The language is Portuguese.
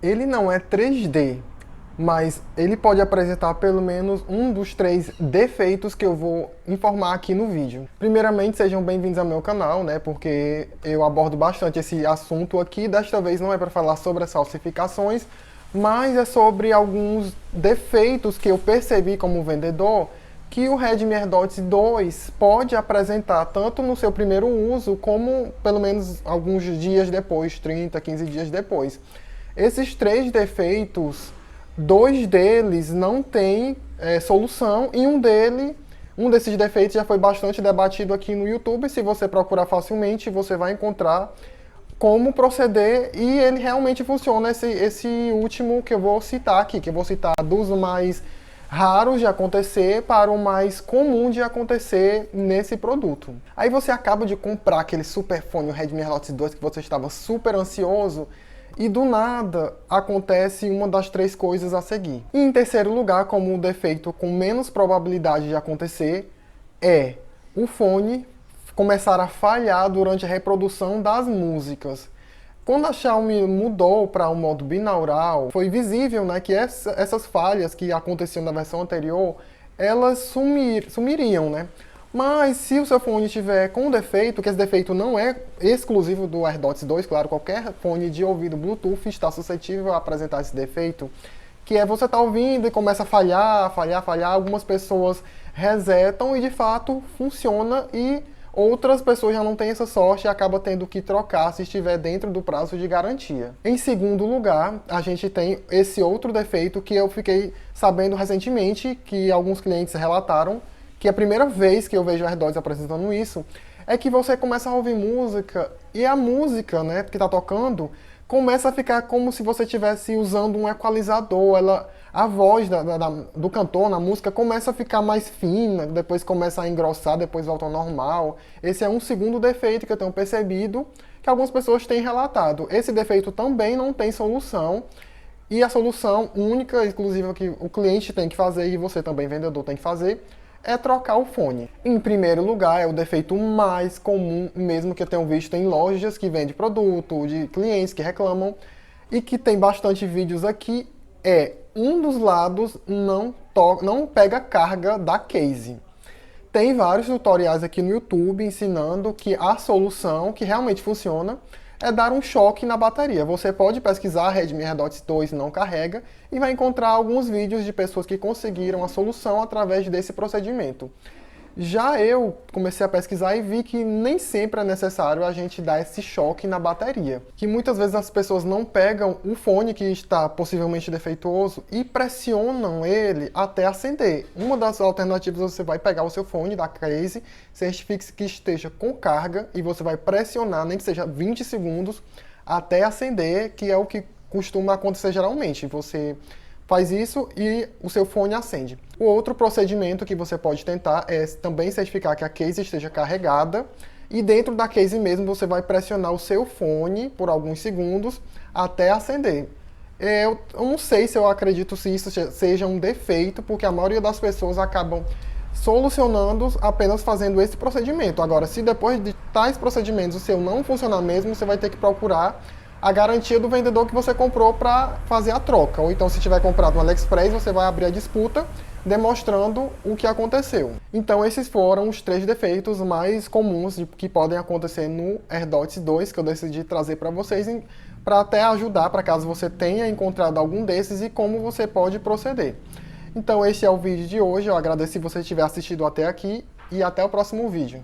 Ele não é 3D, mas ele pode apresentar pelo menos um dos 3 defeitos que eu vou informar aqui no vídeo. Primeiramente, sejam bem-vindos ao meu canal, né? Porque eu abordo bastante esse assunto aqui. Desta vez não é para falar sobre as falsificações, mas é sobre alguns defeitos que eu percebi como vendedor que o Redmi AirDots 2 pode apresentar tanto no seu primeiro uso, como pelo menos alguns dias depois, 30, 15 dias depois. Esses 3 defeitos, 2 deles não têm solução e um desses defeitos já foi bastante debatido aqui no YouTube. Se você procurar facilmente, você vai encontrar como proceder e ele realmente funciona. Esse último que eu vou citar aqui, que eu vou citar dos mais raros de acontecer para o mais comum de acontecer nesse produto. Aí você acaba de comprar aquele super fone, o Redmi AirDots 2, que você estava super ansioso, e do nada acontece uma das 3 coisas a seguir. E em terceiro lugar, como um defeito com menos probabilidade de acontecer, é o fone começar a falhar durante a reprodução das músicas. Quando a Xiaomi mudou para o modo binaural, foi visível, né, que essas falhas que aconteciam na versão anterior, elas sumiriam, né? Mas se o seu fone tiver com defeito, que esse defeito não é exclusivo do AirDots 2, claro, qualquer fone de ouvido Bluetooth está suscetível a apresentar esse defeito, que é você estar ouvindo e começa a falhar, algumas pessoas resetam e de fato funciona e outras pessoas já não têm essa sorte e acabam tendo que trocar se estiver dentro do prazo de garantia. Em segundo lugar, a gente tem esse outro defeito que eu fiquei sabendo recentemente, que alguns clientes relataram, que a primeira vez que eu vejo o AirDots apresentando isso, é que você começa a ouvir música e a música, né, que está tocando, começa a ficar como se você estivesse usando um equalizador. A voz do cantor na música começa a ficar mais fina, depois começa a engrossar, depois volta ao normal. Esse é um segundo defeito que eu tenho percebido, que algumas pessoas têm relatado. Esse defeito também não tem solução, e a solução única, exclusiva, que o cliente tem que fazer, e você também, vendedor, tem que fazer, é trocar o fone. Em primeiro lugar, é o defeito mais comum mesmo que eu tenho visto em lojas que vendem produto, de clientes que reclamam, e que tem bastante vídeos aqui, é um dos lados não pega carga da case. Tem vários tutoriais aqui no YouTube ensinando que a solução, que realmente funciona, é dar um choque na bateria. Você pode pesquisar Redmi AirDots 2 não carrega e vai encontrar alguns vídeos de pessoas que conseguiram a solução através desse procedimento. Já eu comecei a pesquisar e vi que nem sempre é necessário a gente dar esse choque na bateria. Que muitas vezes as pessoas não pegam o fone que está possivelmente defeituoso e pressionam ele até acender. Uma das alternativas, você vai pegar o seu fone da case, certifique que esteja com carga e você vai pressionar, nem que seja 20 segundos, até acender, que é o que costuma acontecer geralmente. Você faz isso e o seu fone acende. O outro procedimento que você pode tentar é também certificar que a case esteja carregada e dentro da case mesmo você vai pressionar o seu fone por alguns segundos até acender. Eu não sei se eu acredito se isso seja um defeito, porque a maioria das pessoas acabam solucionando apenas fazendo esse procedimento. Agora, se depois de tais procedimentos o seu não funcionar mesmo, você vai ter que procurar a garantia do vendedor que você comprou para fazer a troca. Ou então, se tiver comprado no AliExpress, você vai abrir a disputa demonstrando o que aconteceu. Então, esses foram os 3 defeitos mais comuns que podem acontecer no AirDots 2, que eu decidi trazer para vocês, para até ajudar, para caso você tenha encontrado algum desses e como você pode proceder. Então, esse é o vídeo de hoje. Eu agradeço se você tiver assistido até aqui e até o próximo vídeo.